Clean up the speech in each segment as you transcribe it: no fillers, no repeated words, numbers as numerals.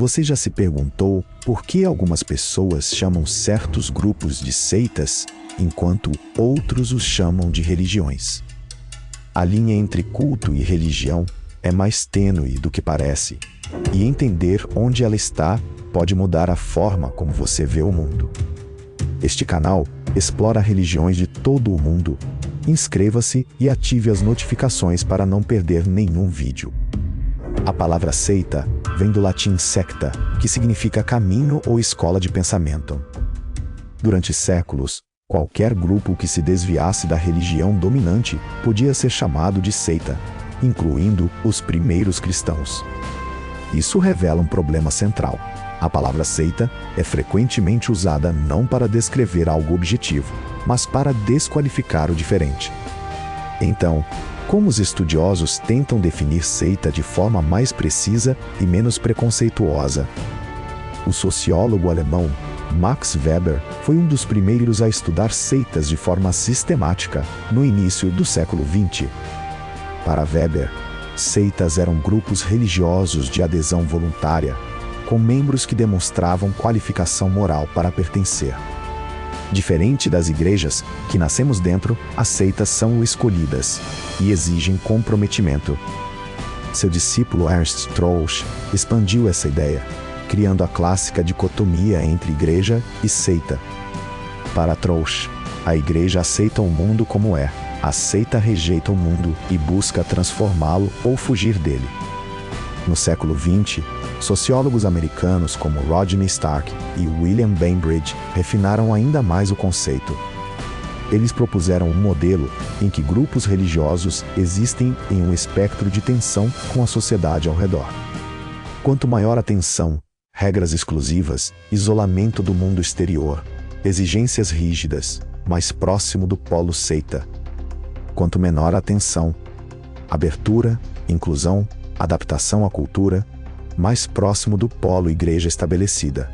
Você já se perguntou por que algumas pessoas chamam certos grupos de seitas, enquanto outros os chamam de religiões? A linha entre culto e religião é mais tênue do que parece, e entender onde ela está pode mudar a forma como você vê o mundo. Este canal explora religiões de todo o mundo. Inscreva-se e ative as notificações para não perder nenhum vídeo. A palavra seita vem do latim secta, que significa caminho ou escola de pensamento. Durante séculos, qualquer grupo que se desviasse da religião dominante podia ser chamado de seita, incluindo os primeiros cristãos. Isso revela um problema central. A palavra seita é frequentemente usada não para descrever algo objetivo, mas para desqualificar o diferente. Então, como os estudiosos tentam definir seita de forma mais precisa e menos preconceituosa? O sociólogo alemão Max Weber foi um dos primeiros a estudar seitas de forma sistemática no início do século XX. Para Weber, seitas eram grupos religiosos de adesão voluntária, com membros que demonstravam qualificação moral para pertencer. Diferente das igrejas, que nascemos dentro, as seitas são escolhidas e exigem comprometimento. Seu discípulo Ernst Troeltsch expandiu essa ideia, criando a clássica dicotomia entre igreja e seita. Para Troeltsch, a igreja aceita o mundo como é, a seita rejeita o mundo e busca transformá-lo ou fugir dele. No século XX, sociólogos americanos como Rodney Stark e William Bainbridge refinaram ainda mais o conceito. Eles propuseram um modelo em que grupos religiosos existem em um espectro de tensão com a sociedade ao redor. Quanto maior a tensão, regras exclusivas, isolamento do mundo exterior, exigências rígidas, mais próximo do polo seita. Quanto menor a tensão, abertura, inclusão, adaptação à cultura, mais próximo do polo igreja estabelecida.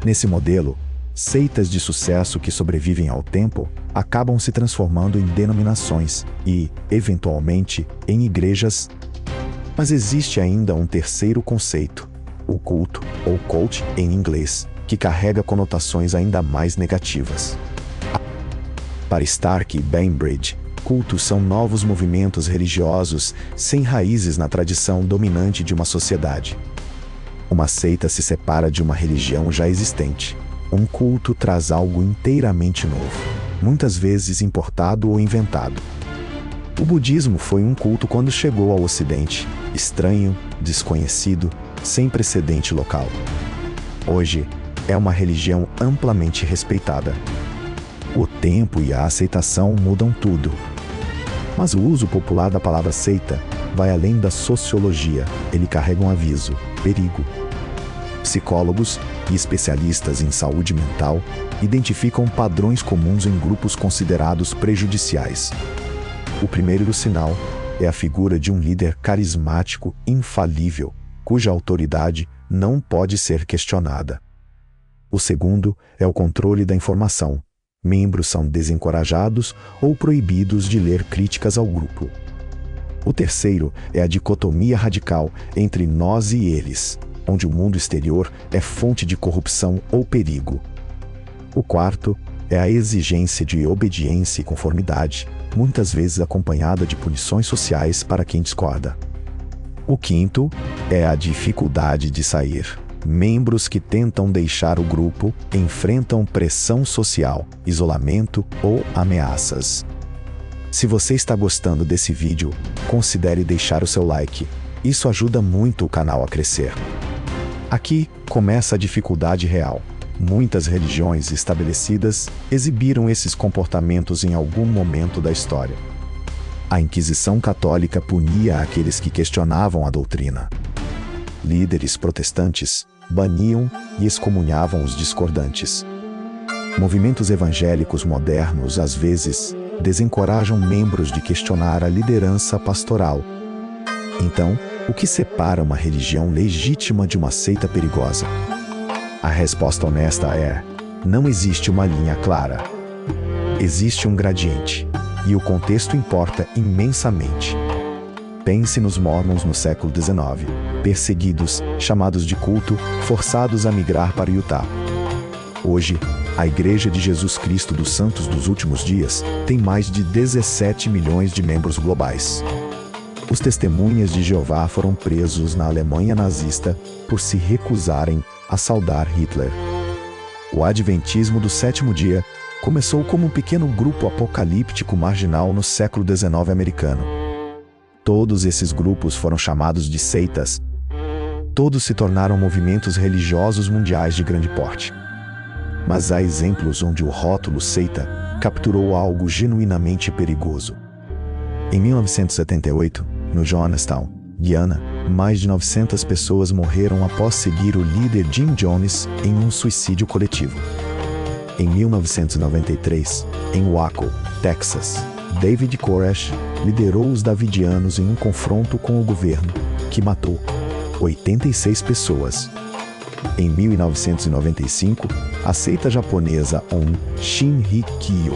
Nesse modelo, seitas de sucesso que sobrevivem ao tempo acabam se transformando em denominações e, eventualmente, em igrejas. Mas existe ainda um terceiro conceito, o culto, ou cult em inglês, que carrega conotações ainda mais negativas. Para Stark e Bainbridge, cultos são novos movimentos religiosos sem raízes na tradição dominante de uma sociedade. Uma seita se separa de uma religião já existente. Um culto traz algo inteiramente novo, muitas vezes importado ou inventado. O budismo foi um culto quando chegou ao Ocidente, estranho, desconhecido, sem precedente local. Hoje, é uma religião amplamente respeitada. O tempo e a aceitação mudam tudo. Mas o uso popular da palavra seita vai além da sociologia. Ele carrega um aviso: perigo. Psicólogos e especialistas em saúde mental identificam padrões comuns em grupos considerados prejudiciais. O primeiro sinal é a figura de um líder carismático infalível, cuja autoridade não pode ser questionada. O segundo é o controle da informação. Membros são desencorajados ou proibidos de ler críticas ao grupo. O terceiro é a dicotomia radical entre nós e eles, onde o mundo exterior é fonte de corrupção ou perigo. O quarto é a exigência de obediência e conformidade, muitas vezes acompanhada de punições sociais para quem discorda. O quinto é a dificuldade de sair. Membros que tentam deixar o grupo enfrentam pressão social, isolamento ou ameaças. Se você está gostando desse vídeo, considere deixar o seu like. Isso ajuda muito o canal a crescer. Aqui começa a dificuldade real. Muitas religiões estabelecidas exibiram esses comportamentos em algum momento da história. A Inquisição Católica punia aqueles que questionavam a doutrina. Líderes protestantes baniam e excomunhavam os discordantes. Movimentos evangélicos modernos, às vezes, desencorajam membros de questionar a liderança pastoral. Então, o que separa uma religião legítima de uma seita perigosa? A resposta honesta é: não existe uma linha clara. Existe um gradiente, e o contexto importa imensamente. Pense nos Mormons no século XIX, perseguidos, chamados de culto, forçados a migrar para Utah. Hoje, a Igreja de Jesus Cristo dos Santos dos Últimos Dias tem mais de 17 milhões de membros globais. Os Testemunhas de Jeová foram presos na Alemanha nazista por se recusarem a saudar Hitler. O Adventismo do Sétimo Dia começou como um pequeno grupo apocalíptico marginal no século XIX americano. Todos esses grupos foram chamados de seitas. Todos se tornaram movimentos religiosos mundiais de grande porte. Mas há exemplos onde o rótulo seita capturou algo genuinamente perigoso. Em 1978, no Jonestown, Guiana, mais de 900 pessoas morreram após seguir o líder Jim Jones em um suicídio coletivo. Em 1993, em Waco, Texas, David Koresh liderou os Davidianos em um confronto com o governo, que matou 86 pessoas. Em 1995, a seita japonesa On Shinrikyo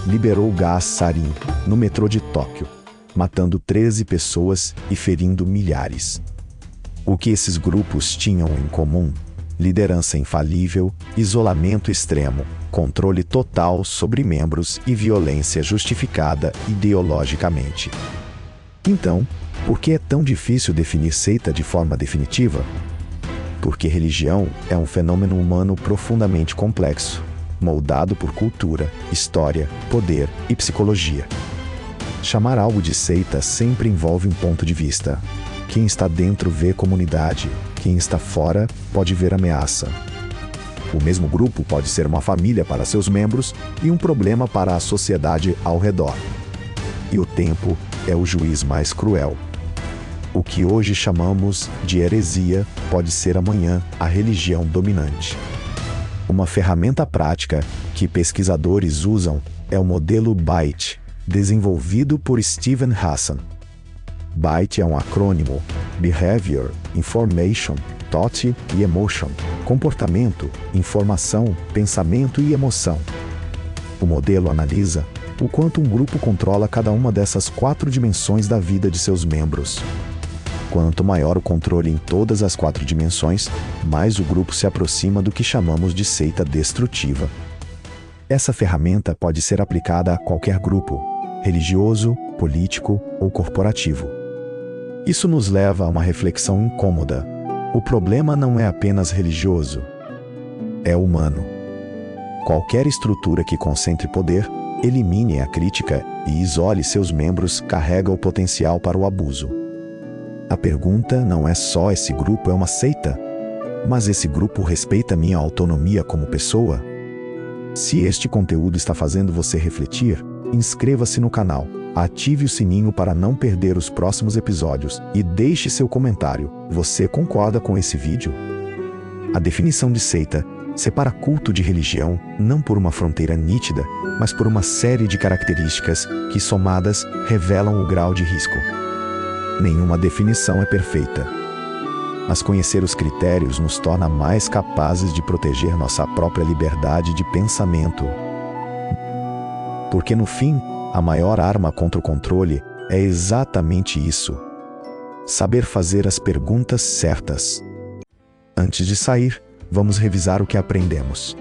liberou gás sarin no metrô de Tóquio, matando 13 pessoas e ferindo milhares. O que esses grupos tinham em comum? Liderança infalível, isolamento extremo, controle total sobre membros e violência justificada ideologicamente. Então, por que é tão difícil definir seita de forma definitiva? Porque religião é um fenômeno humano profundamente complexo, moldado por cultura, história, poder e psicologia. Chamar algo de seita sempre envolve um ponto de vista. Quem está dentro vê comunidade, quem está fora pode ver ameaça. O mesmo grupo pode ser uma família para seus membros e um problema para a sociedade ao redor. E o tempo é o juiz mais cruel. O que hoje chamamos de heresia pode ser amanhã a religião dominante. Uma ferramenta prática que pesquisadores usam é o modelo BITE, desenvolvido por Steven Hassan. BITE é um acrônimo: Behavior, Information, Thought e Emotion, comportamento, informação, pensamento e emoção. O modelo analisa o quanto um grupo controla cada uma dessas 4 dimensões da vida de seus membros. Quanto maior o controle em todas as 4 dimensões, mais o grupo se aproxima do que chamamos de seita destrutiva. Essa ferramenta pode ser aplicada a qualquer grupo, religioso, político ou corporativo. Isso nos leva a uma reflexão incômoda. O problema não é apenas religioso, é humano. Qualquer estrutura que concentre poder, elimine a crítica e isole seus membros carrega o potencial para o abuso. A pergunta não é só esse grupo é uma seita, mas esse grupo respeita minha autonomia como pessoa? Se este conteúdo está fazendo você refletir, inscreva-se no canal, ative o sininho para não perder os próximos episódios e deixe seu comentário. Você concorda com esse vídeo? A definição de seita separa culto de religião não por uma fronteira nítida, mas por uma série de características que, somadas, revelam o grau de risco. Nenhuma definição é perfeita, mas conhecer os critérios nos torna mais capazes de proteger nossa própria liberdade de pensamento. Porque, no fim, a maior arma contra o controle é exatamente isso: saber fazer as perguntas certas. Antes de sair, vamos revisar o que aprendemos.